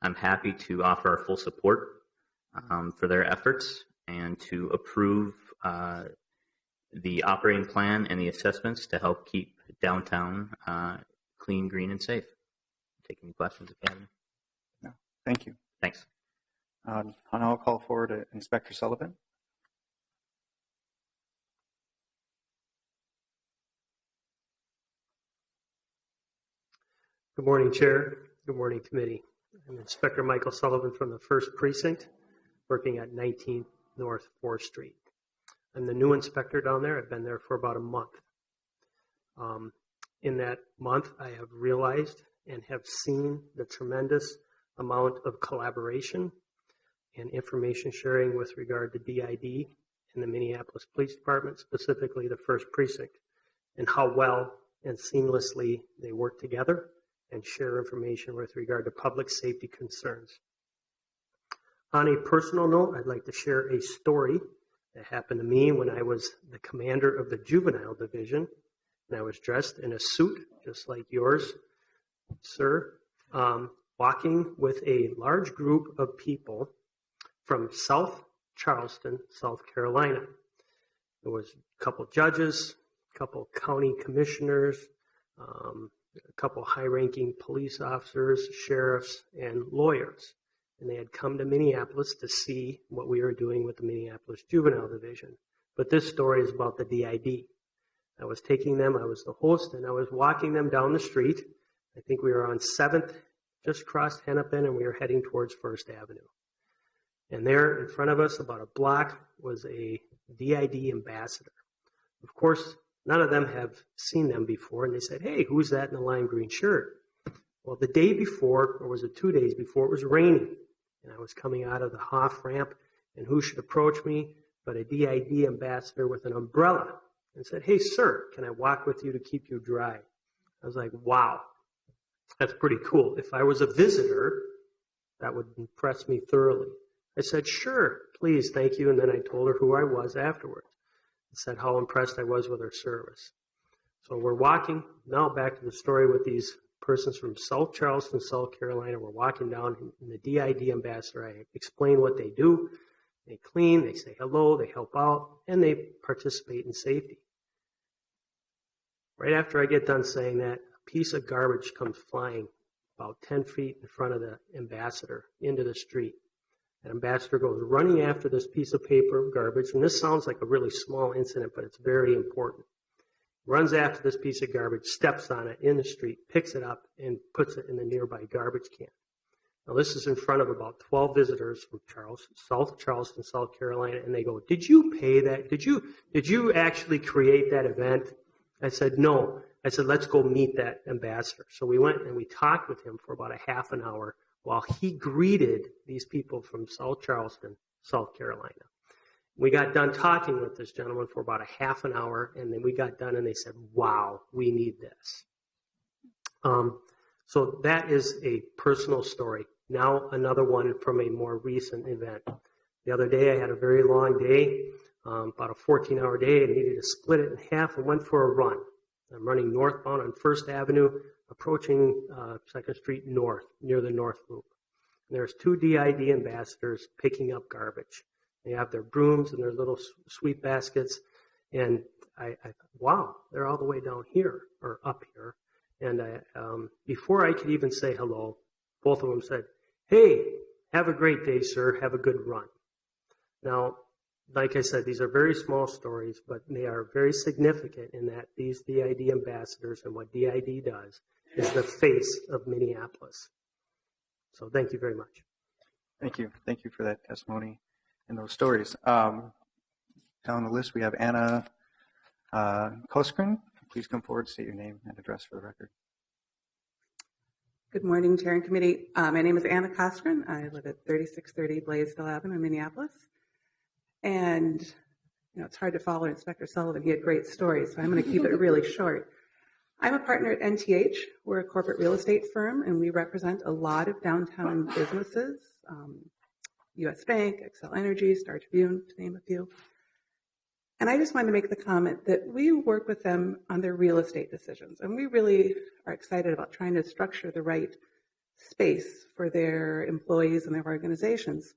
I'm happy to offer our full support for their efforts and to approve the operating plan and the assessments to help keep downtown clean, green, and safe. Take any questions if you have any. No, thank you. Thanks. I'll call forward Inspector Sullivan. Good morning, Chair. Good morning, Committee. I'm Inspector Michael Sullivan from the 1st Precinct, working at 19 North 4th Street. I'm the new inspector down there. I've been there for about a month. In that month, I have realized and have seen the tremendous amount of collaboration and information sharing with regard to DID and the Minneapolis Police Department, specifically the 1st Precinct, and how well and seamlessly they work together and share information with regard to public safety concerns. On a personal note, I'd like to share a story that happened to me when I was the commander of the Juvenile Division, and I was dressed in a suit, just like yours, sir, walking with a large group of people from South Charleston, South Carolina. There was a couple judges, a couple county commissioners, a couple high-ranking police officers, sheriffs, and lawyers. And they had come to Minneapolis to see what we were doing with the Minneapolis Juvenile Division. But this story is about the DID. I was taking them, I was the host, and I was walking them down the street. I think we were on 7th, just crossed Hennepin, and we were heading towards 1st Avenue. And there in front of us, about a block, was a DID ambassador. Of course, none of them have seen them before, and they said, "Hey, who's that in the lime green shirt?" Well, the day before, or was it 2 days before, it was raining, and I was coming out of the Hoff ramp, and who should approach me but a DID ambassador with an umbrella, and said, "Hey, sir, can I walk with you to keep you dry?" I was like, wow, that's pretty cool. If I was a visitor, that would impress me thoroughly. I said, "Sure, please, thank you," and then I told her who I was afterwards. I said how impressed I was with her service. So we're walking, now back to the story with these persons from South Charleston, South Carolina. We're walking down, and the DID ambassador, I explain what they do. They clean, they say hello, they help out, and they participate in safety. Right after I get done saying that, a piece of garbage comes flying about 10 feet in front of the ambassador into the street. The ambassador goes running after this piece of paper of garbage, and this sounds like a really small incident, but it's very important. Runs after this piece of garbage, steps on it in the street, picks it up, and puts it in the nearby garbage can. Now, this is in front of about 12 visitors from South Charleston, South Carolina, and they go, "Did you pay that? Did you actually create that event?" I said, "No." I said, "Let's go meet that ambassador." So we went and we talked with him for about a half an hour while he greeted these people from South Charleston, South Carolina. We got done talking with this gentleman for about a half an hour, and then we got done and they said, "Wow, we need this." So that is a personal story. Now another one from a more recent event. The other day I had a very long day, about a 14-hour day. I needed to split it in half and went for a run. I'm running northbound on 1st Avenue, approaching 2nd Street North, near the North Loop. And there's 2 DID ambassadors picking up garbage. They have their brooms and their little sweep baskets. And I wow, they're all the way down here, or up here. And before I could even say hello, both of them said, "Hey, have a great day, sir. Have a good run." Now, like I said, these are very small stories, but they are very significant in that these DID ambassadors and what DID does is the face of Minneapolis. So thank you very much. Thank you. Thank you for that testimony and those stories. Down the list, we have Anna Koskren. Please come forward, state your name and address for the record. Good morning, Chair and Committee. My name is Anna Koskren. I live at 3630 Blaisdell Avenue in Minneapolis. And, it's hard to follow Inspector Sullivan. He had great stories, so I'm going to keep it really short. I'm a partner at NTH. We're a corporate real estate firm, and we represent a lot of downtown businesses, U.S. Bank, Xcel Energy, Star Tribune, to name a few. And I just wanted to make the comment that we work with them on their real estate decisions, and we really are excited about trying to structure the right space for their employees and their organizations.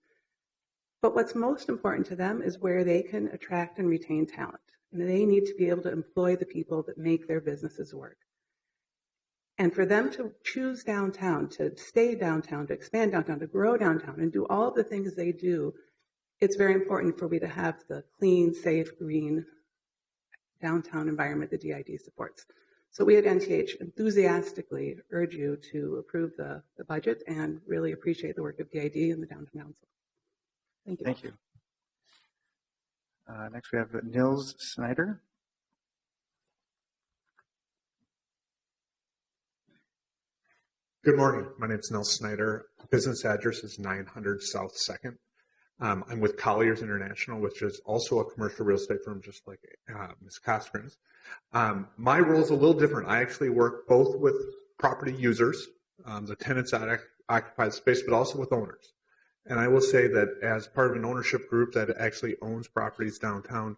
But what's most important to them is where they can attract and retain talent. And they need to be able to employ the people that make their businesses work. And for them to choose downtown, to stay downtown, to expand downtown, to grow downtown, and do all of the things they do, it's very important for me to have the clean, safe, green downtown environment the DID supports. So we at NTH enthusiastically urge you to approve the budget and really appreciate the work of DID and the Downtown Council. Thank you. Thank you. Next, we have Nils Snyder. Good morning. My name is Nils Snyder. Business address is 900 South 2nd. I'm with Colliers International, which is also a commercial real estate firm, just like Ms. Coskren's. My role is a little different. I actually work both with property users, the tenants that occupy the space, but also with owners. And I will say that as part of an ownership group that actually owns properties downtown,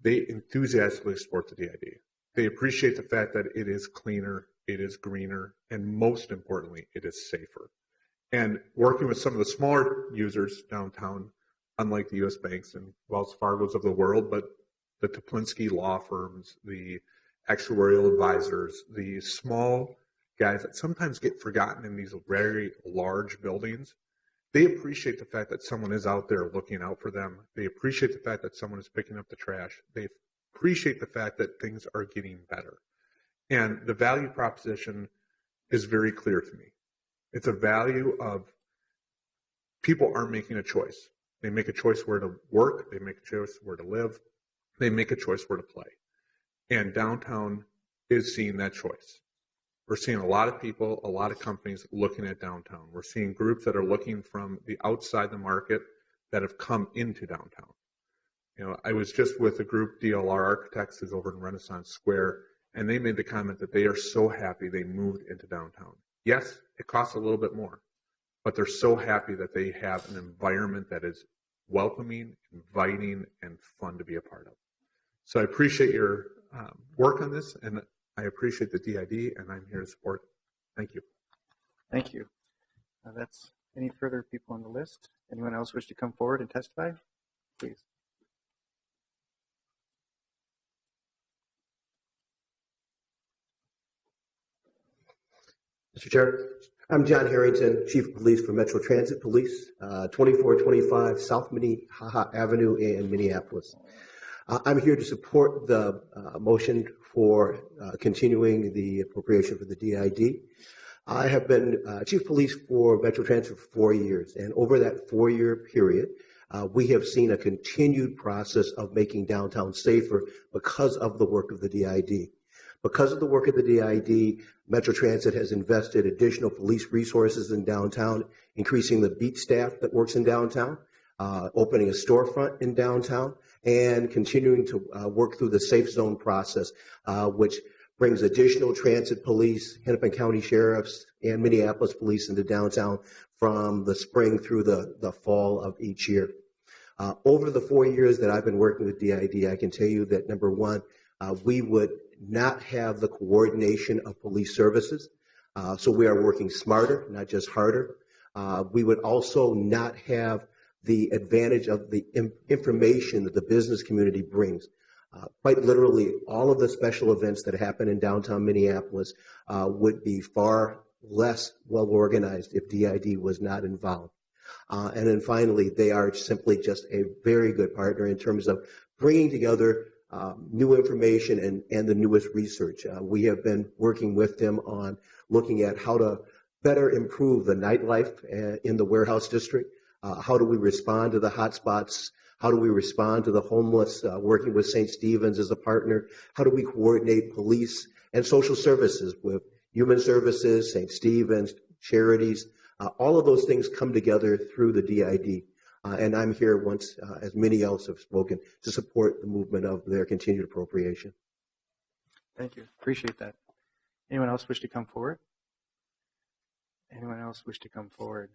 they enthusiastically support the DID. They appreciate the fact that it is cleaner, it is greener, and most importantly, it is safer. And working with some of the smaller users downtown, unlike the U.S. banks and Wells Fargo's of the world, but the Toplinski law firms, the actuarial advisors, the small guys that sometimes get forgotten in these very large buildings, they appreciate the fact that someone is out there looking out for them. They appreciate the fact that someone is picking up the trash. They appreciate the fact that things are getting better. And the value proposition is very clear to me. It's a value of people aren't making a choice. They make a choice where to work. They make a choice where to live. They make a choice where to play. And downtown is seeing that choice. We're seeing a lot of people, a lot of companies looking at downtown. We're seeing groups that are looking from the outside the market that have come into downtown. You know, I was just with a group, DLR Architects, who's over in Renaissance Square, and they made the comment that they are so happy they moved into downtown. Yes, it costs a little bit more, but they're so happy that they have an environment that is welcoming, inviting, and fun to be a part of. So I appreciate your work on this, and I appreciate the DID, and I'm here to support it. Thank you. Thank you. That's any further people on the list? Anyone else wish to come forward and testify? Please. Mr. Chair, I'm John Harrington, Chief of Police for Metro Transit Police, 2425 South Minnehaha Avenue in Minneapolis. I'm here to support the motion for continuing the appropriation for the DID. I have been Chief of Police for Metro Transit for 4 years, and over that 4-year period, we have seen a continued process of making downtown safer because of the work of the DID. Because of the work of the DID, Metro Transit has invested additional police resources in downtown, increasing the beat staff that works in downtown, opening a storefront in downtown, and continuing to work through the safe zone process, which brings additional transit police, Hennepin County sheriffs, and Minneapolis police into downtown from the spring through the fall of each year. Over the 4 years that I've been working with DID, I can tell you that, number one, we would not have the coordination of police services. So we are working smarter, not just harder. We would also not have the advantage of the information that the business community brings. Quite literally, all of the special events that happen in downtown Minneapolis would be far less well organized if DID was not involved. And then finally, they are simply just a very good partner in terms of bringing together new information and the newest research. We have been working with them on looking at how to better improve the nightlife in the warehouse district. How do we respond to the hotspots? How do we respond to the homeless? Working with St. Stephen's as a partner. How do we coordinate police and social services with human services, St. Stephen's, charities? All of those things come together through the DID. And I'm here once, as many else have spoken, to support the movement of their continued appropriation. Thank you. Appreciate that. Anyone else wish to come forward? Anyone else wish to come forward?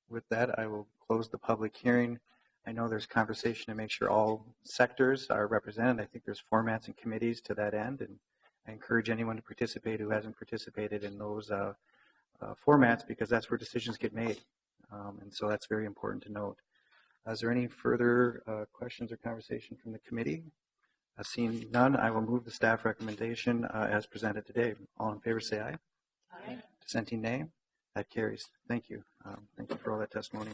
With that, I will close the public hearing. I know there's conversation to make sure all sectors are represented. I think there's formats and committees to that end, and I encourage anyone to participate who hasn't participated in those formats because that's where decisions get made. And so that's very important to note. Is there any further questions or conversation from the committee? Seeing none, I will move the staff recommendation as presented today. All in favor say aye. Aye. Dissenting nay. That carries. Thank you. Thank you for all that testimony.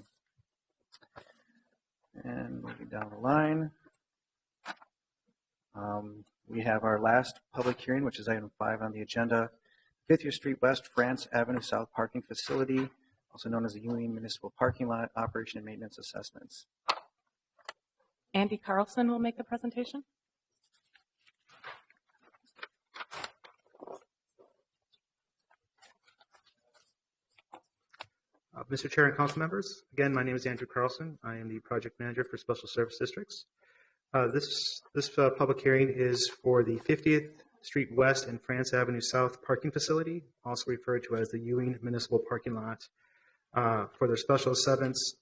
And moving down the line, we have our last public hearing, which is item 5 on the agenda. 5th Year Street West, France Avenue South Parking Facility, also known as the Union Municipal Parking Lot Operation and Maintenance Assessments. Andy Carlson will make the presentation. Mr. Chair and council members, again, my name is Andrew Carlson. I am the project manager for Special Service Districts. This public hearing is for the 50th Street West and France Avenue South parking facility, also referred to as the Ewing Municipal Parking Lot, for their special assessments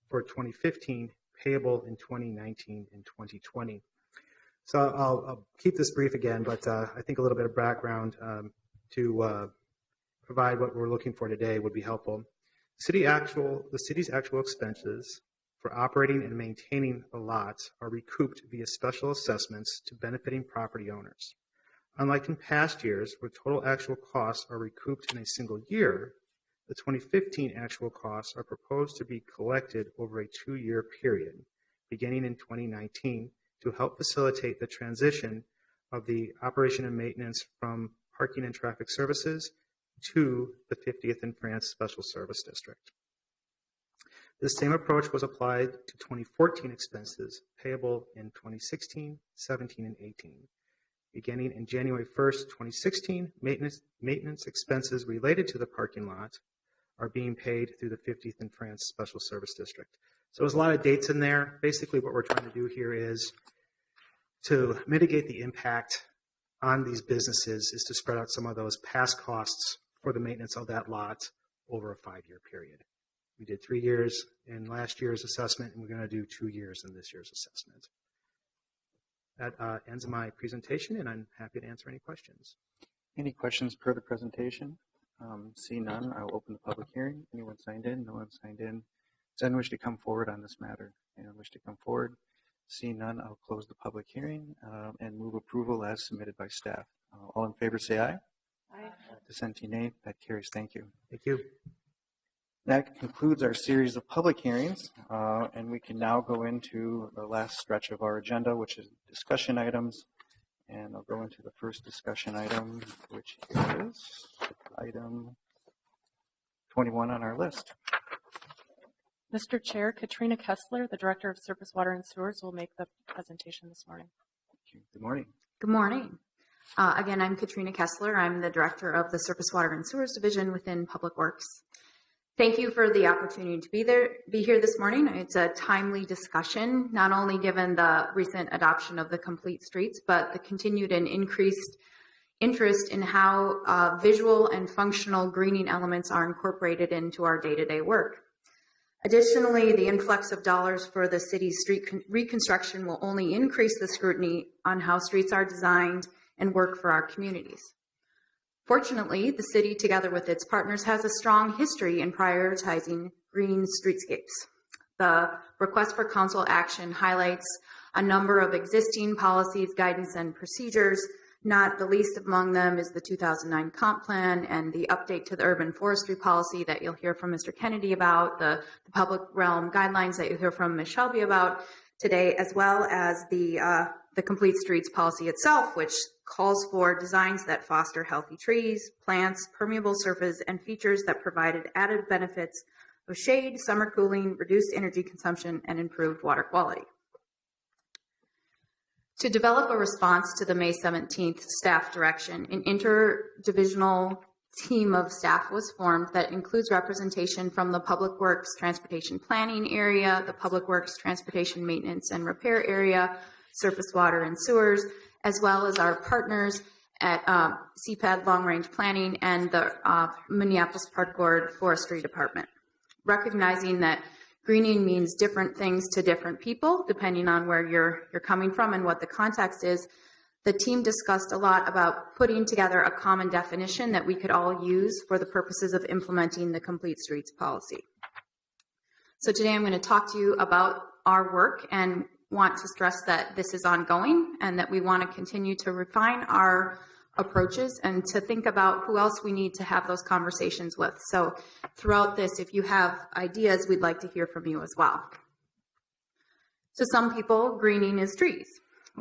for 2015, payable in 2019 and 2020. So I'll keep this brief again, but I think a little bit of background to provide what we're looking for today would be helpful. The city's actual expenses for operating and maintaining the lots are recouped via special assessments to benefiting property owners. Unlike in past years, where total actual costs are recouped in a single year, the 2015 actual costs are proposed to be collected over a 2-year period, beginning in 2019, to help facilitate the transition of the operation and maintenance from parking and traffic services to the 50th and France Special Service District. This same approach was applied to 2014 expenses payable in 2016, 17, and 18. Beginning in January 1st, 2016, maintenance expenses related to the parking lot are being paid through the 50th and France Special Service District. So there's a lot of dates in there. Basically, what we're trying to do here is to mitigate the impact on these businesses is to spread out some of those past costs for the maintenance of that lot over a 5-year period. We did 3 years in last year's assessment, and we're going to do 2 years in this year's assessment. That ends my presentation, and I'm happy to answer any questions. Any questions per the presentation? Seeing none, I will open the public hearing. Anyone signed in? No one signed in. Does anyone wish to come forward on this matter? Anyone wish to come forward? Seeing none, I'll close the public hearing and move approval as submitted by staff. All in favor say aye. Aye. Dissenting nay. That carries. Thank you. Thank you. That concludes our series of public hearings, and we can now go into the last stretch of our agenda, which is discussion items. And I'll go into the first discussion item, which is item 21 on our list. Mr. Chair, Katrina Kessler, the Director of Surface Water and Sewers, will make the presentation this morning. Thank you. Good morning. Good morning. Again, I'm Katrina Kessler. I'm the Director of the Surface Water and Sewers Division within Public Works. Thank you for the opportunity to be here this morning. It's a timely discussion, not only given the recent adoption of the Complete Streets, but the continued and increased interest in how visual and functional greening elements are incorporated into our day-to-day work. Additionally, the influx of dollars for the city's street reconstruction will only increase the scrutiny on how streets are designed and work for our communities. Fortunately, the city, together with its partners, has a strong history in prioritizing green streetscapes. The request for council action highlights a number of existing policies, guidance, and procedures. Not the least among them is the 2009 comp plan and the update to the urban forestry policy that you'll hear from Mr. Kennedy about, the public realm guidelines that you'll hear from Ms. Shelby about today, as well as the Complete Streets policy itself, which calls for designs that foster healthy trees, plants, permeable surface, and features that provided added benefits of shade, summer cooling, reduced energy consumption, and improved water quality. To develop a response to the May 17th staff direction, an interdivisional team of staff was formed that includes representation from the Public Works Transportation Planning area, the Public Works Transportation Maintenance and Repair area, Surface Water and Sewers, as well as our partners at CPAD Long Range Planning and the Minneapolis Park Board Forestry Department. Recognizing that greening means different things to different people, depending on where you're coming from and what the context is, the team discussed a lot about putting together a common definition that we could all use for the purposes of implementing the Complete Streets policy. So today I'm going to talk to you about our work and want to stress that this is ongoing and that we want to continue to refine our approaches and to think about who else we need to have those conversations with. So throughout this, if you have ideas, we'd like to hear from you as well. So some people, greening is trees.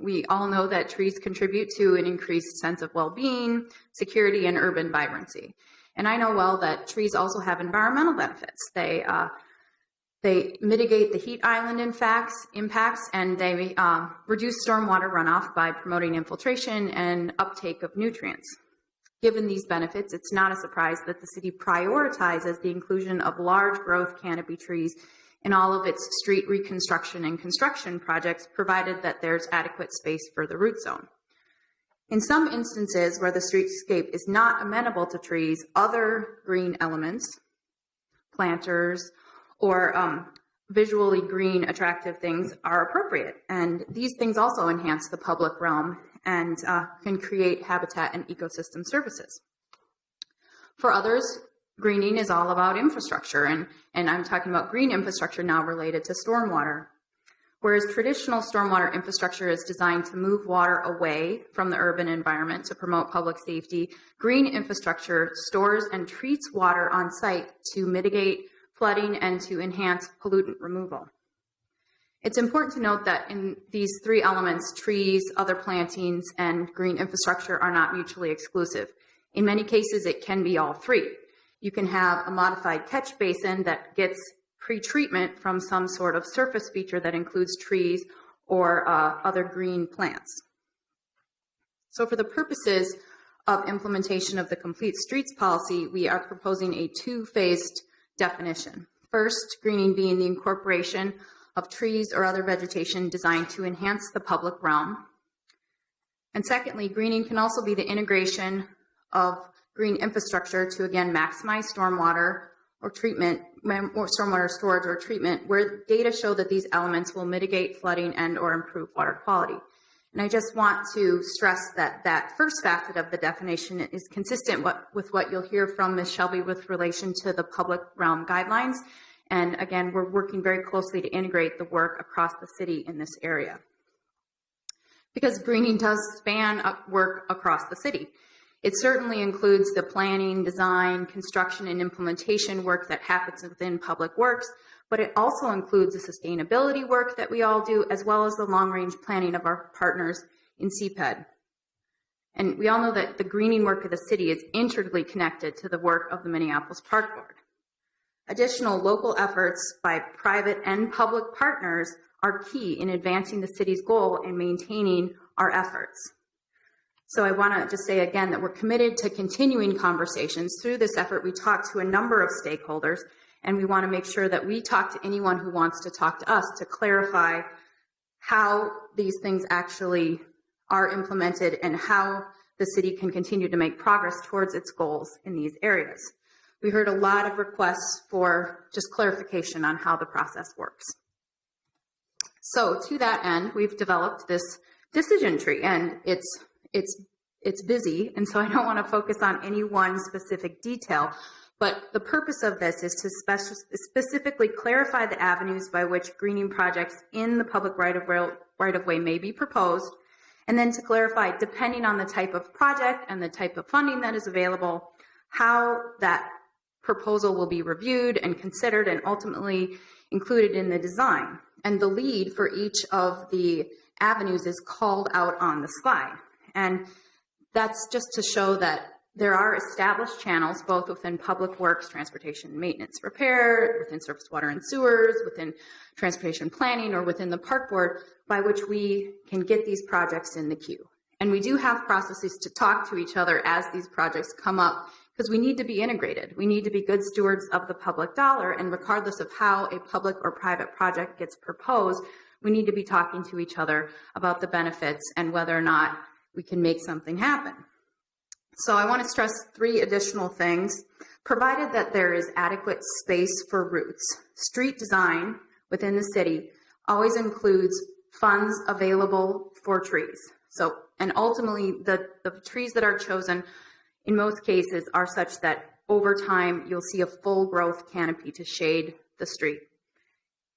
We all know that trees contribute to an increased sense of well-being, security, and urban vibrancy. And I know well that trees also have environmental benefits. They mitigate the heat island impacts, and they reduce stormwater runoff by promoting infiltration and uptake of nutrients. Given these benefits, it's not a surprise that the city prioritizes the inclusion of large growth canopy trees in all of its street reconstruction and construction projects, provided that there's adequate space for the root zone. In some instances where the streetscape is not amenable to trees, other green elements, planters, or visually green attractive things are appropriate. And these things also enhance the public realm and can create habitat and ecosystem services. For others, greening is all about infrastructure, and I'm talking about green infrastructure now related to stormwater. Whereas traditional stormwater infrastructure is designed to move water away from the urban environment to promote public safety, green infrastructure stores and treats water on site to mitigate flooding and to enhance pollutant removal. It's important to note that in these three elements, trees, other plantings, and green infrastructure are not mutually exclusive. In many cases, it can be all three. You can have a modified catch basin that gets pre-treatment from some sort of surface feature that includes trees or other green plants. So for the purposes of implementation of the Complete Streets policy, we are proposing a two-phased definition. First, greening being the incorporation of trees or other vegetation designed to enhance the public realm. And secondly, greening can also be the integration of green infrastructure to, again, maximize stormwater or treatment, or stormwater storage or treatment, where data show that these elements will mitigate flooding and or improve water quality. And I just want to stress that that first facet of the definition is consistent with what you'll hear from Ms. Shelby with relation to the public realm guidelines. And again, we're working very closely to integrate the work across the city in this area. Because greening does span work across the city. It certainly includes the planning, design, construction, and implementation work that happens within public works, but it also includes the sustainability work that we all do, as well as the long-range planning of our partners in CPED. And we all know that the greening work of the city is integrally connected to the work of the Minneapolis Park Board. Additional local efforts by private and public partners are key in advancing the city's goal and maintaining our efforts. So I want to just say again that we're committed to continuing conversations. Through this effort, we talk to a number of stakeholders, and we want to make sure that we talk to anyone who wants to talk to us to clarify how these things actually are implemented and how the city can continue to make progress towards its goals in these areas. We heard a lot of requests for just clarification on how the process works. So to that end, we've developed this decision tree, and it's busy, and so I don't want to focus on any one specific detail, but the purpose of this is to specifically clarify the avenues by which greening projects in the public right-of-way may be proposed, and then to clarify, depending on the type of project and the type of funding that is available, how that proposal will be reviewed and considered and ultimately included in the design. And the lead for each of the avenues is called out on the slide. And that's just to show that there are established channels, both within public works, transportation, maintenance, repair, within surface water and sewers, within transportation planning, or within the park board, by which we can get these projects in the queue. And we do have processes to talk to each other as these projects come up, because we need to be integrated. We need to be good stewards of the public dollar, and regardless of how a public or private project gets proposed, we need to be talking to each other about the benefits and whether or not we can make something happen. So I want to stress three additional things. Provided that there is adequate space for roots, street design within the city always includes funds available for trees. So, and ultimately, the trees that are chosen in most cases are such that over time you'll see a full growth canopy to shade the street.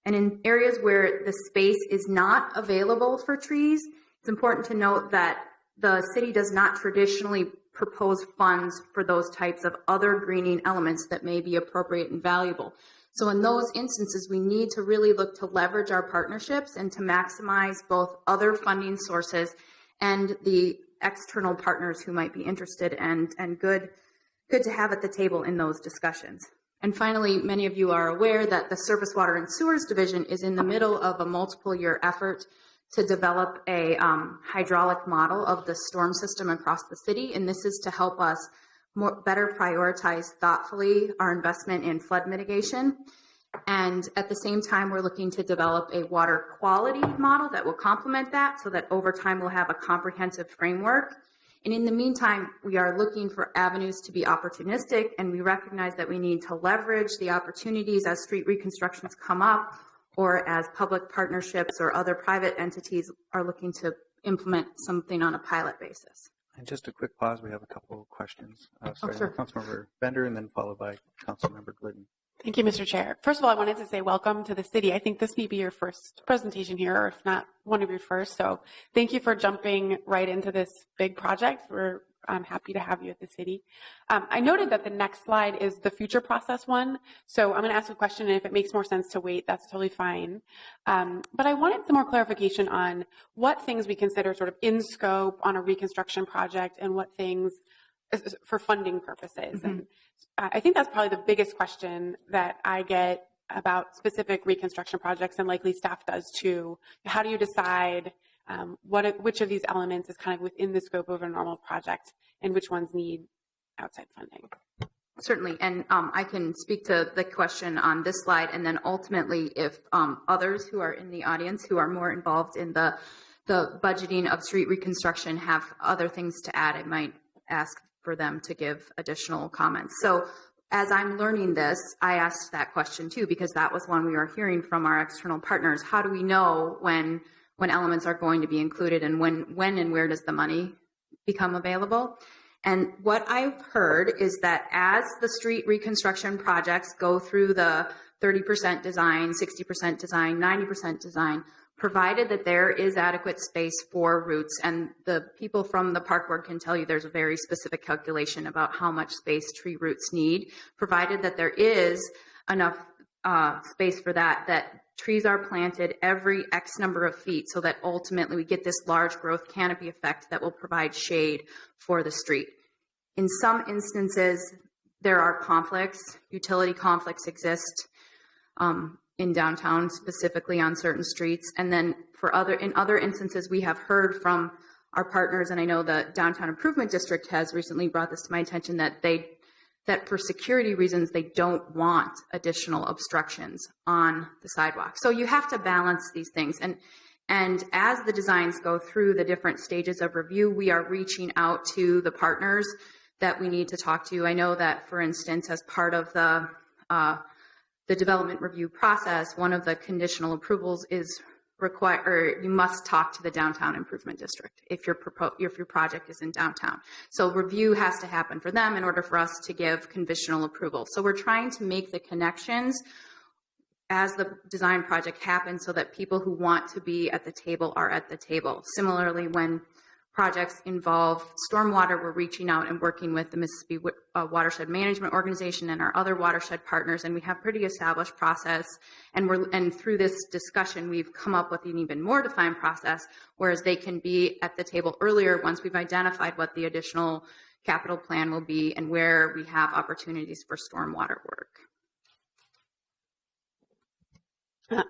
And in areas where the space is not available for trees, it's important to note that the city does not traditionally propose funds for those types of other greening elements that may be appropriate and valuable. So in those instances, we need to really look to leverage our partnerships and to maximize both other funding sources and the external partners who might be interested and good to have at the table in those discussions. And finally, many of you are aware that the Surface Water and Sewers Division is in the middle of a multiple year effort to develop a hydraulic model of the storm system across the city. And this is to help us better prioritize thoughtfully our investment in flood mitigation. And at the same time, we're looking to develop a water quality model that will complement that so that over time we'll have a comprehensive framework. And in the meantime, we are looking for avenues to be opportunistic, and we recognize that we need to leverage the opportunities as street reconstructions come up or as public partnerships or other private entities are looking to implement something on a pilot basis. And just a quick pause. We have a couple of questions. Sure. Councilmember Bender and then followed by Councilmember Glidden. Thank you, Mr. Chair. First of all, I wanted to say welcome to the city. I think this may be your first presentation here, or if not, one of your first. So thank you for jumping right into this big project. I'm happy to have you at the city. I noted that the next slide is the future process one. So I'm going to ask a question, and if it makes more sense to wait, that's totally fine. But I wanted some more clarification on what things we consider sort of in scope on a reconstruction project and what things for funding purposes. Mm-hmm. And I think that's probably the biggest question that I get about specific reconstruction projects, and likely staff does too. How do you decide which of these elements is kind of within the scope of a normal project and which ones need outside funding? Certainly, and I can speak to the question on this slide, and then ultimately if others who are in the audience who are more involved in the budgeting of street reconstruction have other things to add, I might ask for them to give additional comments. So as I'm learning this, I asked that question too, because that was one we are hearing from our external partners. How do we know when elements are going to be included, and when and where does the money become available? And what I've heard is that as the street reconstruction projects go through the 30% design, 60% design, 90% design, provided that there is adequate space for routes, and the people from the park board can tell you there's a very specific calculation about how much space tree roots need, provided that there is enough space for that trees are planted every X number of feet so that ultimately we get this large growth canopy effect that will provide shade for the street. In some instances, there are conflicts, utility conflicts exist in downtown, specifically on certain streets. And then in other instances, we have heard from our partners, and I know the Downtown Improvement District has recently brought this to my attention, that for security reasons, they don't want additional obstructions on the sidewalk. So you have to balance these things. And as the designs go through the different stages of review, we are reaching out to the partners that we need to talk to. I know that, for instance, as part of the development review process, one of the conditional approvals is you must talk to the Downtown Improvement District if your project is in downtown. So review has to happen for them in order for us to give conditional approval. So we're trying to make the connections as the design project happens so that people who want to be at the table are at the table. Similarly, when projects involve stormwater, we're reaching out and working with the Mississippi Watershed Management Organization and our other watershed partners, and we have pretty established process. And through this discussion, we've come up with an even more defined process, whereas they can be at the table earlier once we've identified what the additional capital plan will be and where we have opportunities for stormwater work.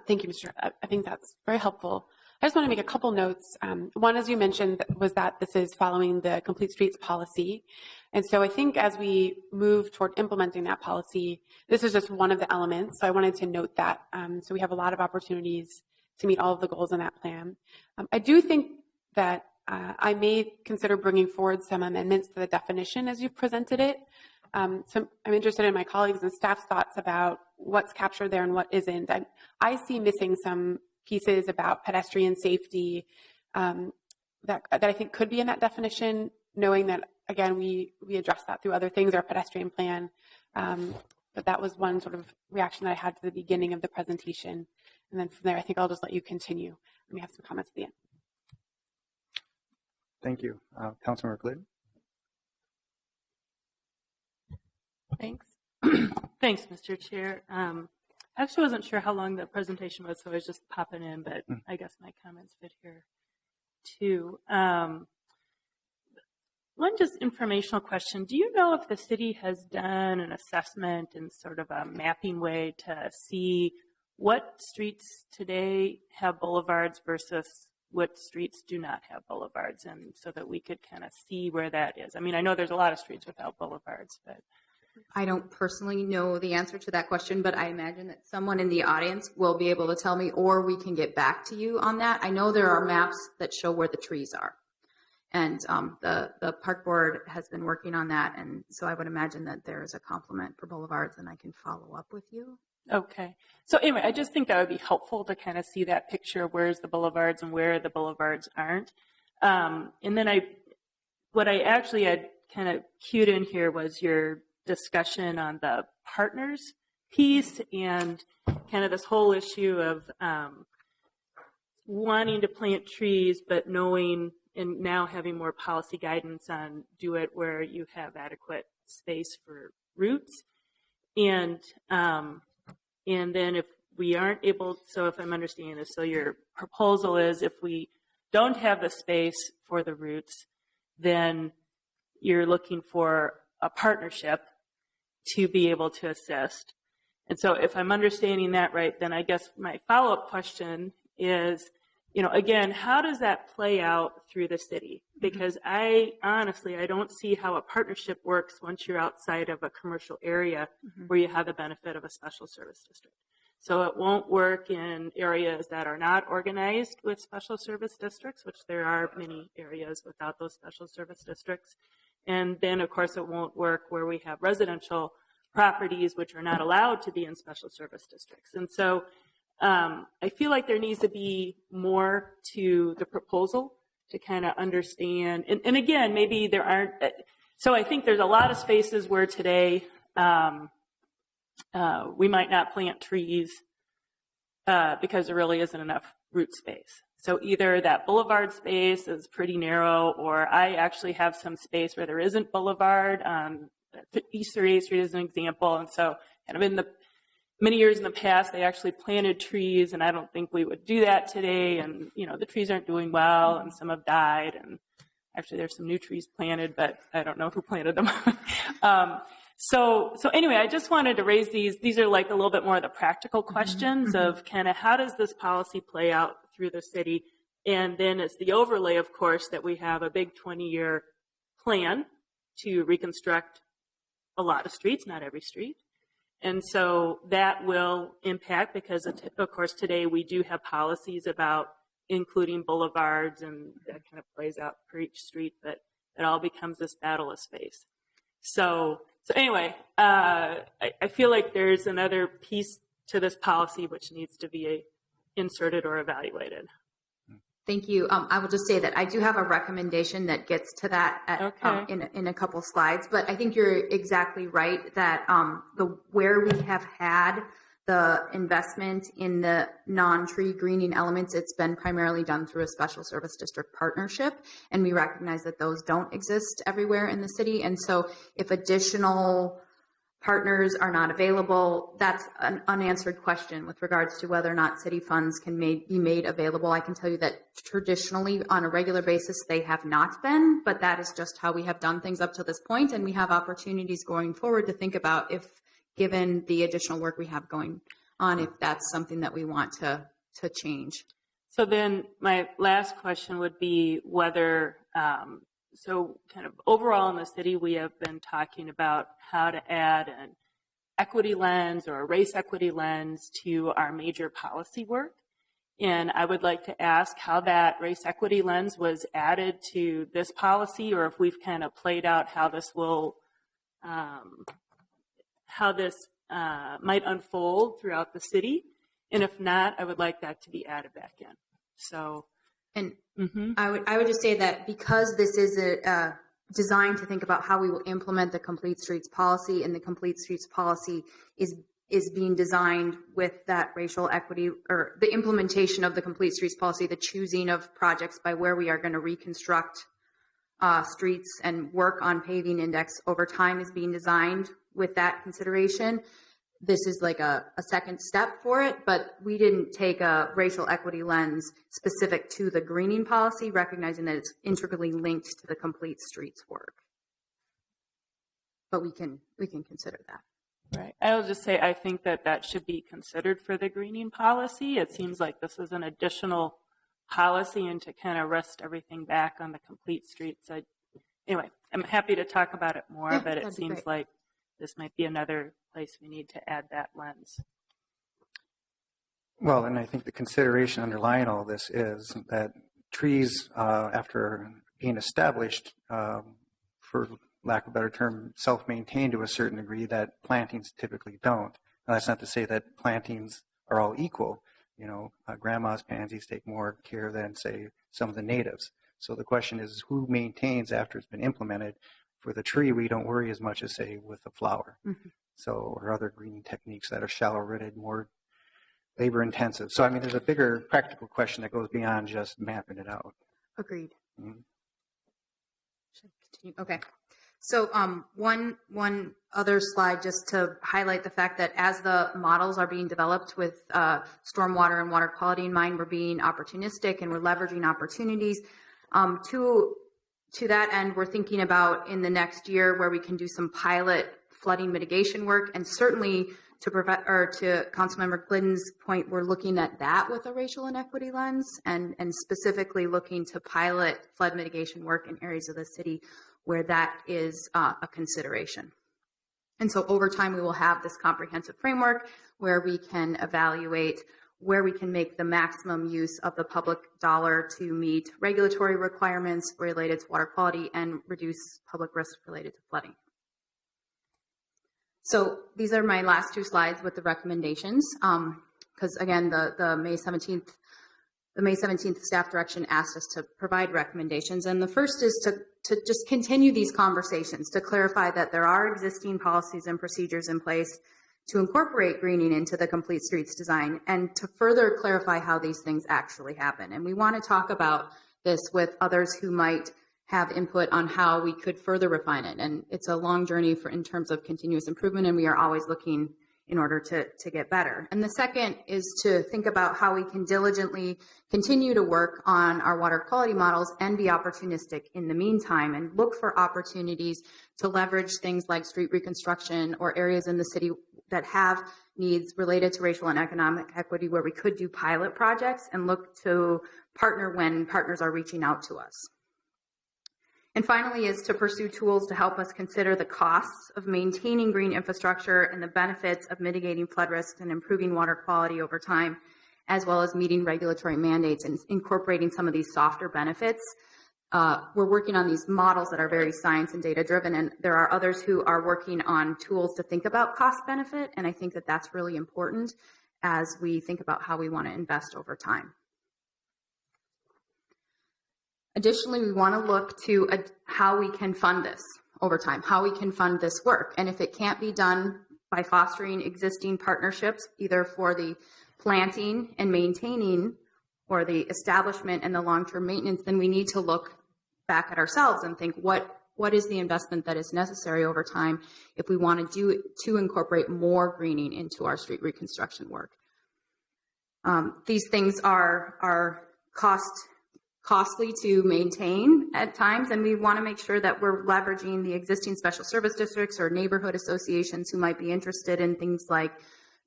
Thank you, Mr. I think that's very helpful. I just want to make a couple notes. One, as you mentioned, was that this is following the Complete Streets policy. And so I think as we move toward implementing that policy, this is just one of the elements. So I wanted to note that. So we have a lot of opportunities to meet all of the goals in that plan. I do think that I may consider bringing forward some amendments to the definition as you've presented it. So I'm interested in my colleagues and staff's thoughts about what's captured there and what isn't. I see missing some pieces about pedestrian safety, that I think could be in that definition, knowing that, again, we address that through other things, our pedestrian plan. But that was one sort of reaction that I had to the beginning of the presentation. And then from there, I think I'll just let you continue. We have some comments at the end. Thank you. Councilmember Glidden? Thanks. Thanks, Mr. Chair. I actually wasn't sure how long the presentation was, so I was just popping in, but I guess my comments fit here too. One just informational question. Do you know if the city has done an assessment in sort of a mapping way to see what streets today have boulevards versus what streets do not have boulevards, and so that we could kind of see where that is? I mean, I know there's a lot of streets without boulevards, but I don't personally know the answer to that question, but I imagine that someone in the audience will be able to tell me, or we can get back to you on that. I know there are maps that show where the trees are, and the park board has been working on that, and so I would imagine that there is a complement for boulevards, and I can follow up with you. Okay. So anyway, I just think that would be helpful to kind of see that picture of where's the boulevards and where the boulevards aren't. And then what I actually had kind of cued in here was your discussion on the partners piece and kind of this whole issue of wanting to plant trees, but knowing and now having more policy guidance on do it where you have adequate space for roots. And then if we aren't able, so if I'm understanding this, so your proposal is if we don't have the space for the roots, then you're looking for a partnership to be able to assist. And so if I'm understanding that right, then I guess my follow-up question is, again, how does that play out through the city? Because I don't see how a partnership works once you're outside of a commercial area where you have the benefit of a special service district. So it won't work in areas that are not organized with special service districts, which there are many areas without those special service districts. And then, of course, it won't work where we have residential properties which are not allowed to be in special service districts. And so I feel like there needs to be more to the proposal to kind of understand. And again, maybe there aren't. So I think there's a lot of spaces where today we might not plant trees because there really isn't enough root space. So either that boulevard space is pretty narrow, or I actually have some space where there isn't boulevard. East 38th Street is an example. And so kind of in the many years in the past, they actually planted trees, and I don't think we would do that today. And, the trees aren't doing well, and some have died. And actually, there's some new trees planted, but I don't know who planted them. So anyway, I just wanted to raise these. These are like a little bit more of the practical questions of kind of how does this policy play out through the city? And then it's the overlay, of course, that we have a big 20-year plan to reconstruct a lot of streets, not every street. And so that will impact because, of course, today we do have policies about including boulevards, and that kind of plays out for each street, but it all becomes this battle of space. So anyway, I feel like there's another piece to this policy which needs to be inserted or evaluated. Thank you. I will just say that I do have a recommendation that gets to that in a couple slides, but I think you're exactly right that where we have had the investment in the non-tree greening elements, it's been primarily done through a special service district partnership, and we recognize that those don't exist everywhere in the city. And so if additional partners are not available, that's an unanswered question with regards to whether or not city funds can be made available. I can tell you that traditionally on a regular basis, they have not been, but that is just how we have done things up to this point. And we have opportunities going forward to think about if, given the additional work we have going on, if that's something that we want to change. So then my last question would be whether, so kind of overall in the city, we have been talking about how to add an equity lens or a race equity lens to our major policy work. And I would like to ask how that race equity lens was added to this policy, or if we've kind of played out how this will, might unfold throughout the city. And if not, I would like that to be added back in. So And Mm-hmm. I would just say that because this is designed to think about how we will implement the Complete Streets policy, and the Complete Streets policy is being designed with that racial equity, or the implementation of the Complete Streets policy, the choosing of projects by where we are going to reconstruct streets and work on paving index over time is being designed with that consideration. This is like a second step for it, but we didn't take a racial equity lens specific to the greening policy, recognizing that it's integrally linked to the Complete Streets work. But we can consider that. Right. I will just say I think that should be considered for the greening policy. It seems like this is an additional policy, and to kind of rest everything back on the Complete Streets. Anyway, I'm happy to talk about it more, but it seems like this might be another place we need to add that lens. Well, and I think the consideration underlying all this is that trees, after being established, for lack of a better term, self-maintain to a certain degree that plantings typically don't. Now, that's not to say that plantings are all equal. You know, grandma's pansies take more care than, say, some of the natives. So the question is, who maintains after it's been implemented? For the tree, we don't worry as much as, say, with the flower. Mm-hmm. So, or other greening techniques that are shallow-rooted, more labor-intensive. So, I mean, there's a bigger practical question that goes beyond just mapping it out. Agreed. Mm-hmm. Should continue. Okay. So one other slide just to highlight the fact that as the models are being developed with stormwater and water quality in mind, we're being opportunistic and we're leveraging opportunities. To that end, we're thinking about in the next year where we can do some pilot flooding mitigation work, and certainly to Councilmember Glidden's point, we're looking at that with a racial inequity lens, and specifically looking to pilot flood mitigation work in areas of the city where that is a consideration. And so over time, we will have this comprehensive framework where we can evaluate where we can make the maximum use of the public dollar to meet regulatory requirements related to water quality and reduce public risk related to flooding. So these are my last two slides with the recommendations, because again, the May 17th staff direction asked us to provide recommendations. And the first is to just continue these conversations, to clarify that there are existing policies and procedures in place to incorporate greening into the Complete Streets design, and to further clarify how these things actually happen. And we want to talk about this with others who might have input on how we could further refine it. And it's a long journey in terms of continuous improvement, and we are always looking in order to get better. And the second is to think about how we can diligently continue to work on our water quality models and be opportunistic in the meantime, and look for opportunities to leverage things like street reconstruction or areas in the city that have needs related to racial and economic equity where we could do pilot projects, and look to partner when partners are reaching out to us. And finally is to pursue tools to help us consider the costs of maintaining green infrastructure and the benefits of mitigating flood risks and improving water quality over time, as well as meeting regulatory mandates and incorporating some of these softer benefits. We're working on these models that are very science and data driven, and there are others who are working on tools to think about cost benefit. And I think that that's really important as we think about how we want to invest over time. Additionally, we want to look to how we can fund this over time, how we can fund this work. And if it can't be done by fostering existing partnerships, either for the planting and maintaining or the establishment and the long-term maintenance, then we need to look back at ourselves and think what is the investment that is necessary over time if we want to incorporate more greening into our street reconstruction work. These things are costly to maintain at times, and we want to make sure that we're leveraging the existing special service districts or neighborhood associations who might be interested in things like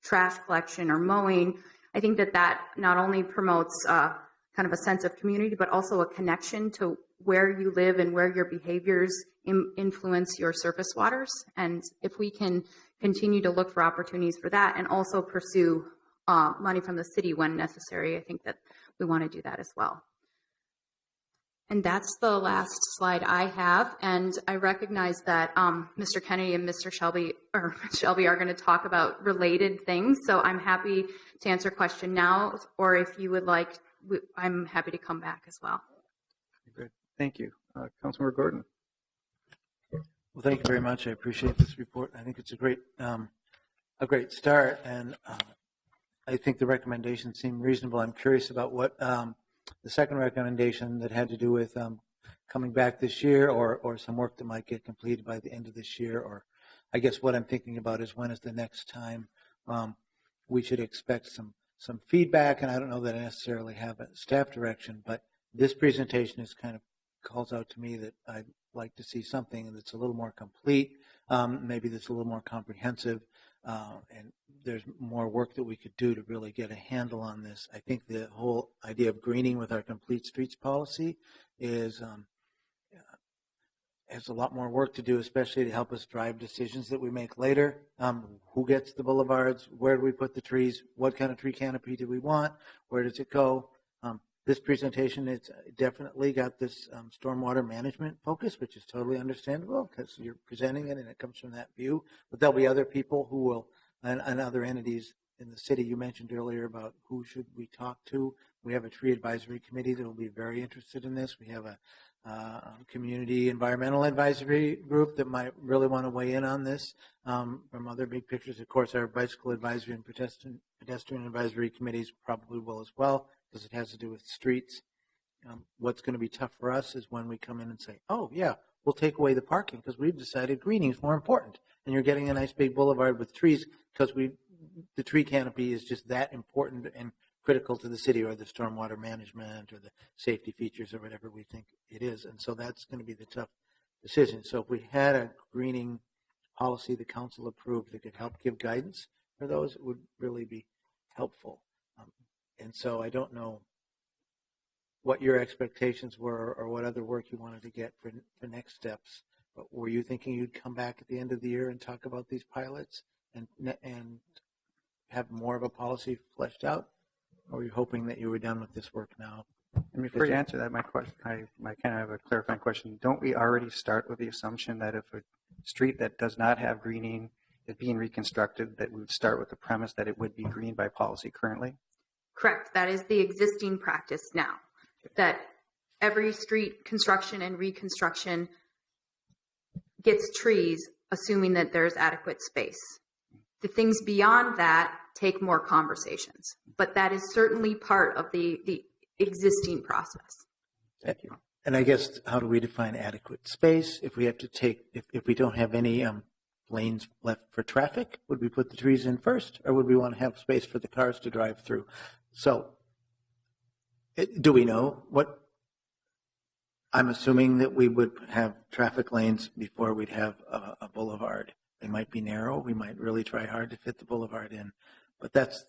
trash collection or mowing. I think that not only promotes kind of a sense of community, but also a connection to where you live and where your behaviors influence your surface waters. And if we can continue to look for opportunities for that and also pursue money from the city when necessary, I think that we want to do that as well. And that's the last slide I have. And I recognize that Mr. Kennedy and Mr. Shelby are going to talk about related things. So I'm happy to answer a question now, or if you would like I'm happy to come back as well. Good. Thank you. Councilmember Gordon. Well, thank you very much. I appreciate this report. I think it's a great start, and I think the recommendations seem reasonable. I'm curious about what the second recommendation that had to do with coming back this year, or some work that might get completed by the end of this year, or I guess what I'm thinking about is when is the next time we should expect some feedback, and I don't know that I necessarily have a staff direction, but this presentation is kind of calls out to me that I'd like to see something that's a little more complete, maybe that's a little more comprehensive, and there's more work that we could do to really get a handle on this. I think the whole idea of greening with our complete streets policy is has a lot more work to do, especially to help us drive decisions that we make later. Who gets the boulevards? Where do we put the trees? What kind of tree canopy do we want? Where does it go? This presentation, it's definitely got this stormwater management focus, which is totally understandable because you're presenting it and it comes from that view. But there'll be other people who will, and other entities in the city. You mentioned earlier about who should we talk to. We have a tree advisory committee that will be very interested in this. We have a community environmental advisory group that might really want to weigh in on this from other big pictures. Of course, our bicycle advisory and pedestrian advisory committees probably will as well, because it has to do with streets. What's going to be tough for us is when we come in and say, oh, yeah, we'll take away the parking because we've decided greening is more important. And you're getting a nice big boulevard with trees because the tree canopy is just that important and critical to the city, or the stormwater management or the safety features or whatever we think it is. And so that's going to be the tough decision. So if we had a greening policy the council approved that could help give guidance for those, it would really be helpful. And so I don't know what your expectations were or what other work you wanted to get for next steps. But were you thinking you'd come back at the end of the year and talk about these pilots and have more of a policy fleshed out? Or were you hoping that you were done with this work now? And before you answer that, my question, I kind of have a clarifying question. Don't we already start with the assumption that if a street that does not have greening is being reconstructed, that we would start with the premise that it would be greened by policy currently? Correct. That is the existing practice now, that every street construction and reconstruction gets trees, assuming that there's adequate space. The things beyond that take more conversations, but that is certainly part of the existing process. Thank you. And I guess, how do we define adequate space? If we have to if we don't have any lanes left for traffic, would we put the trees in first, or would we want to have space for the cars to drive through? So do we know what? I'm assuming that we would have traffic lanes before we'd have a boulevard. They might be narrow. We might really try hard to fit the boulevard in. But that's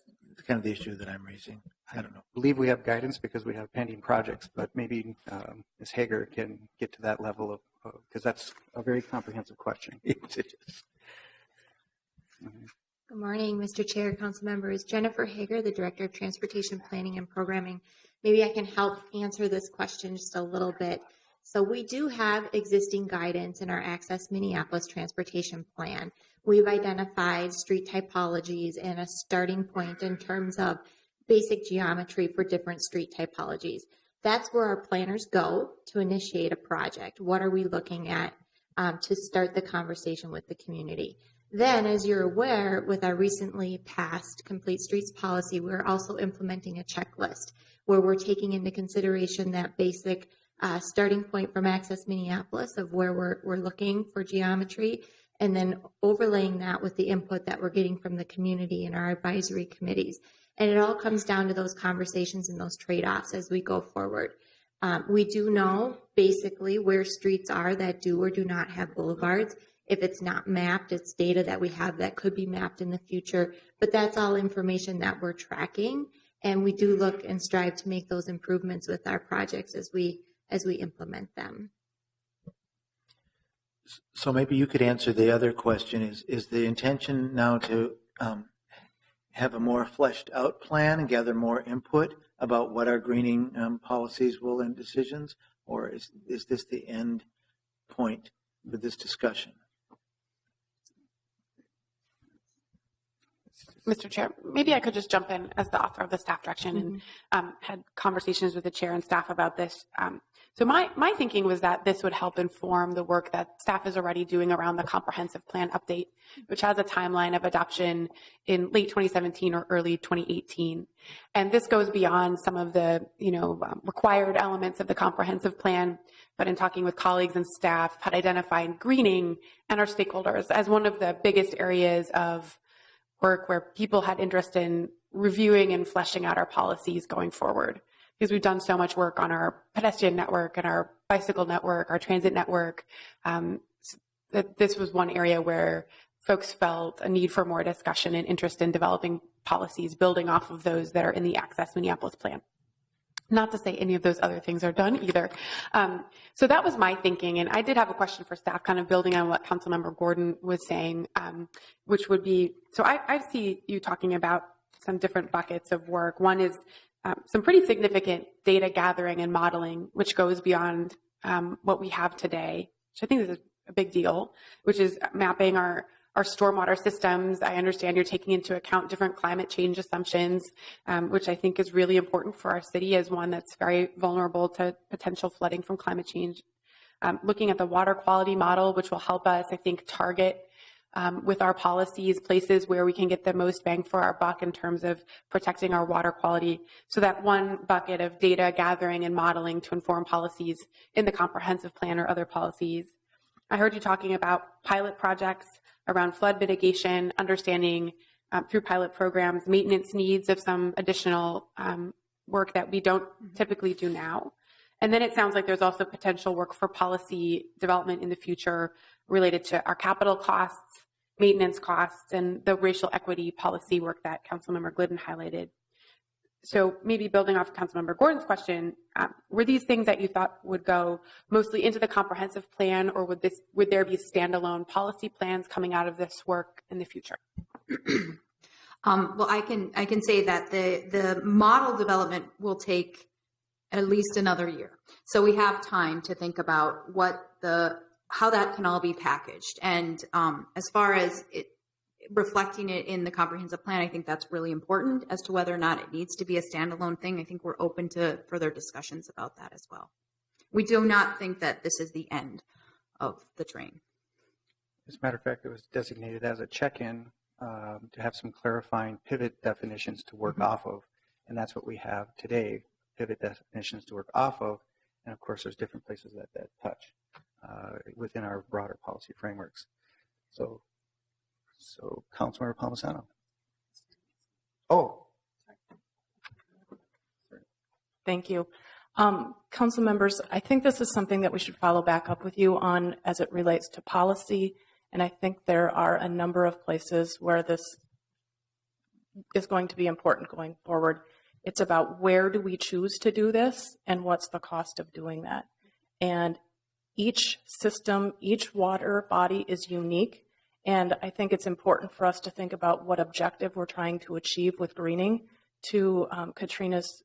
kind of the issue that I'm raising. I don't know. I believe we have guidance because we have pending projects, but maybe Ms. Hager can get to that level of, because that's a very comprehensive question. Good morning, Mr. Chair, council members. Jennifer Hager, the Director of Transportation Planning and Programming. Maybe I can help answer this question just a little bit. So we do have existing guidance in our Access Minneapolis Transportation Plan. We've identified street typologies and a starting point in terms of basic geometry for different street typologies. That's where our planners go to initiate a project. What are we looking at to start the conversation with the community? Then, as you're aware, with our recently passed Complete Streets policy, we're also implementing a checklist where we're taking into consideration that basic starting point from Access Minneapolis of where we're looking for geometry, and then overlaying that with the input that we're getting from the community and our advisory committees. And it all comes down to those conversations and those trade-offs as we go forward. We do know basically where streets are that do or do not have boulevards. If it's not mapped, it's data that we have that could be mapped in the future, but that's all information that we're tracking. And we do look and strive to make those improvements with our projects as we implement them. So maybe you could answer the other question. Is the intention now to have a more fleshed out plan and gather more input about what our greening policies will and decisions, or is this the end point for this discussion? Mr. Chair, maybe I could just jump in as the author of the staff direction and had conversations with the chair and staff about this. So my thinking was that this would help inform the work that staff is already doing around the comprehensive plan update, which has a timeline of adoption in late 2017 or early 2018. And this goes beyond some of the, required elements of the comprehensive plan, but in talking with colleagues and staff, had identified greening and our stakeholders as one of the biggest areas of work where people had interest in reviewing and fleshing out our policies going forward. Because we've done so much work on our pedestrian network and our bicycle network, our transit network, that this was one area where folks felt a need for more discussion and interest in developing policies building off of those that are in the Access Minneapolis plan. Not to say any of those other things are done either. So that was my thinking. And I did have a question for staff, kind of building on what Councilmember Gordon was saying, which would be, so I see you talking about some different buckets of work. One is some pretty significant data gathering and modeling, which goes beyond what we have today, which I think is a big deal, which is mapping our stormwater systems. I understand you're taking into account different climate change assumptions, which I think is really important for our city as one that's very vulnerable to potential flooding from climate change. Looking at the water quality model, which will help us, I think, target with our policies places where we can get the most bang for our buck in terms of protecting our water quality. So that one bucket of data gathering and modeling to inform policies in the comprehensive plan or other policies. I heard you talking about pilot projects around flood mitigation, understanding through pilot programs, maintenance needs of some additional work that we don't typically do now. And then it sounds like there's also potential work for policy development in the future related to our capital costs, maintenance costs, and the racial equity policy work that Councilmember Glidden highlighted. So maybe building off of Councilmember Gordon's question, were these things that you thought would go mostly into the comprehensive plan, or would there be standalone policy plans coming out of this work in the future? Well, I can say that the model development will take at least another year. So we have time to think about how that can all be packaged. And as far as reflecting it in the comprehensive plan, I think that's really important. As to whether or not it needs to be a standalone thing, I think we're open to further discussions about that as well. We do not think that this is the end of the train. As a matter of fact, it was designated as a check-in to have some clarifying pivot definitions to work off of. And that's what we have today, pivot definitions to work off of. And of course, there's different places that touch within our broader policy frameworks. So Councilmember Palmisano. Oh. Thank you. Council members, I think this is something that we should follow back up with you on as it relates to policy. And I think there are a number of places where this is going to be important going forward. It's about where do we choose to do this and what's the cost of doing that. And each system, each water body is unique. And I think it's important for us to think about what objective we're trying to achieve with greening. To Katrina's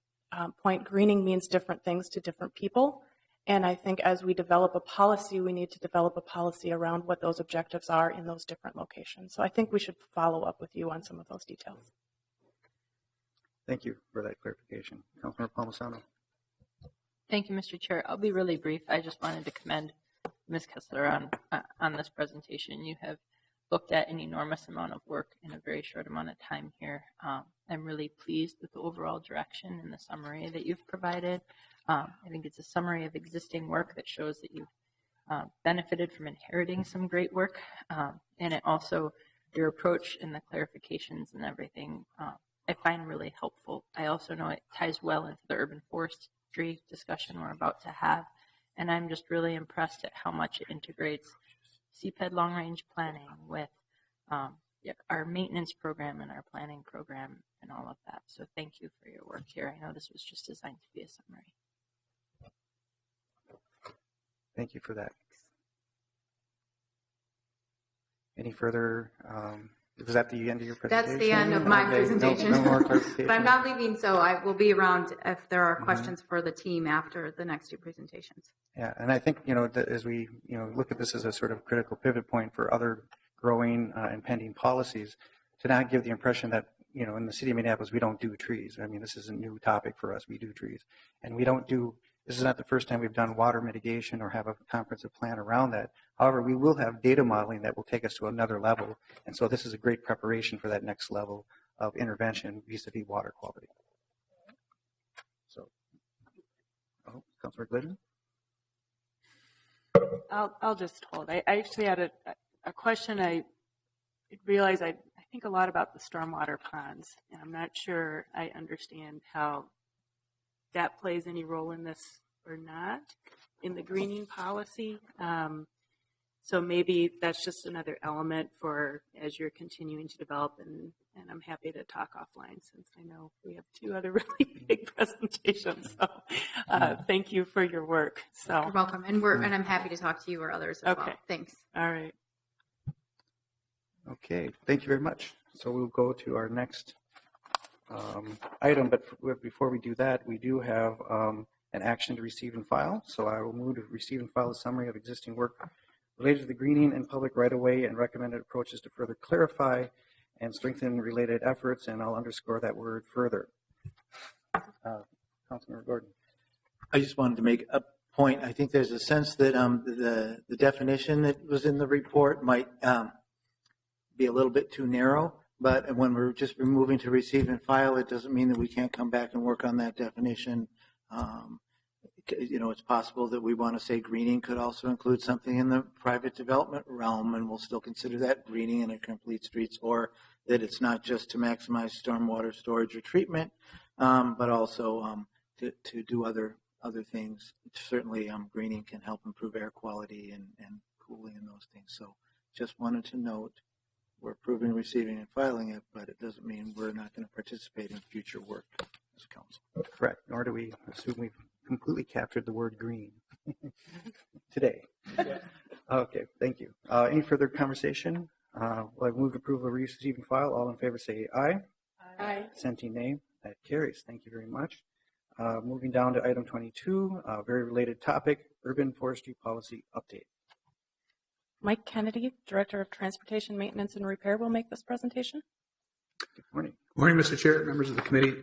point, greening means different things to different people. And I think as we develop a policy, we need to develop a policy around what those objectives are in those different locations. So I think we should follow up with you on some of those details. Thank you for that clarification. Councilmember Palmisano. Thank you, Mr. Chair. I'll be really brief. I just wanted to commend Ms. Kessler on this presentation. You have looked at an enormous amount of work in a very short amount of time here. I'm really pleased with the overall direction and the summary that you've provided. I think it's a summary of existing work that shows that you've benefited from inheriting some great work. And it also, your approach and the clarifications and everything, I find really helpful. I also know it ties well into the urban forestry discussion we're about to have. And I'm just really impressed at how much it integrates CPED long-range planning with our maintenance program and our planning program and all of that. So thank you for your work here. I know this was just designed to be a summary. Thank you for that. Any further, was that the end of your presentation? That's the end of my presentation. No more clarification. But I'm not leaving, so I will be around if there are questions for the team after the next two presentations. Yeah, and I think, as we, look at this as a sort of critical pivot point for other growing and pending policies, to not give the impression that, in the city of Minneapolis, we don't do trees. I mean, this is a new topic for us. We do trees. And this is not the first time we've done water mitigation or have a comprehensive plan around that. However, we will have data modeling that will take us to another level. And so this is a great preparation for that next level of intervention vis-a-vis water quality. So, Councilor Glidden? I'll just hold. I actually had a question. I realized I think a lot about the stormwater ponds, and I'm not sure I understand how that plays any role in this or not in the greening policy. So maybe that's just another element for as you're continuing to develop, and I'm happy to talk offline since I know we have 2 other really big presentations. So thank you for your work. So you're welcome, and I'm happy to talk to you or others as well. Thanks. All right. Okay, thank you very much. So we'll go to our next item, but before we do that, we do have an action to receive and file. So I will move to receive and file a summary of existing work related to the greening and public right-of-way and recommended approaches to further clarify and strengthen related efforts, and I'll underscore that word further. Councilmember Gordon. I just wanted to make a point. I think there's a sense that the definition that was in the report might be a little bit too narrow, but when we're just moving to receive and file, it doesn't mean that we can't come back and work on that definition. It's possible that we want to say greening could also include something in the private development realm, and we'll still consider that greening in a complete streets, or that it's not just to maximize stormwater storage or treatment, but also to do other things. Certainly, greening can help improve air quality and cooling and those things. So just wanted to note we're approving, receiving, and filing it, but it doesn't mean we're not going to participate in future work as a council. Correct. Nor do we assume we've completely captured the word green today. Okay, thank you. Any further conversation? Well, I've moved approval of receive and file. All in favor say aye. Aye. Dissenting nay. That carries. Thank you very much. Moving down to item 22, very related topic, urban forestry policy update. Mike Kennedy, Director of Transportation Maintenance and Repair, will make this presentation. Good morning. Good morning, Mr. Chair, members of the committee.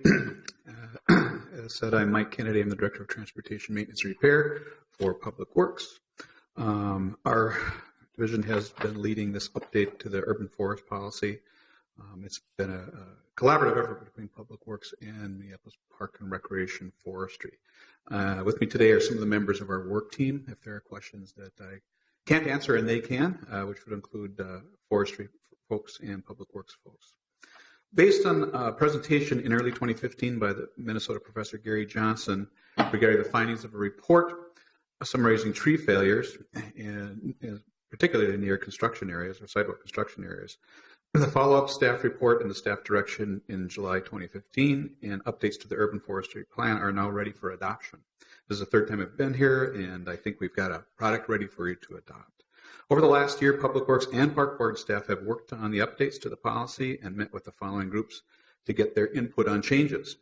As said, I'm Mike Kennedy. I'm the Director of Transportation Maintenance and Repair for Public Works. Our division has been leading this update to the urban forest policy. It's been a collaborative effort between Public Works and Minneapolis Park and Recreation Forestry. With me today are some of the members of our work team. If there are questions that I can't answer, and they can, which would include forestry folks and Public Works folks. Based on a presentation in early 2015 by the Minnesota professor Gary Johnson regarding the findings of a report summarizing tree failures, and particularly near construction areas or sidewalk construction areas, the follow-up staff report and the staff direction in July 2015 and updates to the urban forestry plan are now ready for adoption. This is the 3rd time I've been here, and I think we've got a product ready for you to adopt. Over the last year, Public Works and Park Board staff have worked on the updates to the policy and met with the following groups to get their input on changes.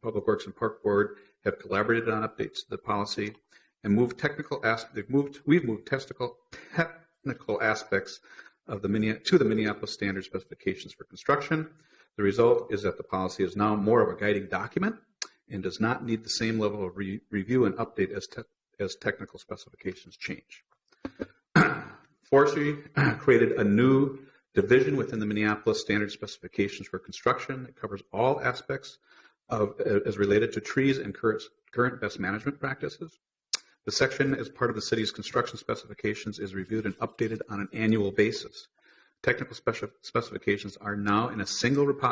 Public Works and Park Board have collaborated on updates to the policy and we've moved technical aspects of to the Minneapolis standard specifications for construction. The result is that the policy is now more of a guiding document and does not need the same level of review and update as technical specifications change. Forestry created a new division within the Minneapolis standard specifications for construction that covers all aspects as related to trees and current best management practices. The section, as part of the city's construction specifications, is reviewed and updated on an annual basis. Technical specifications are now in a single repository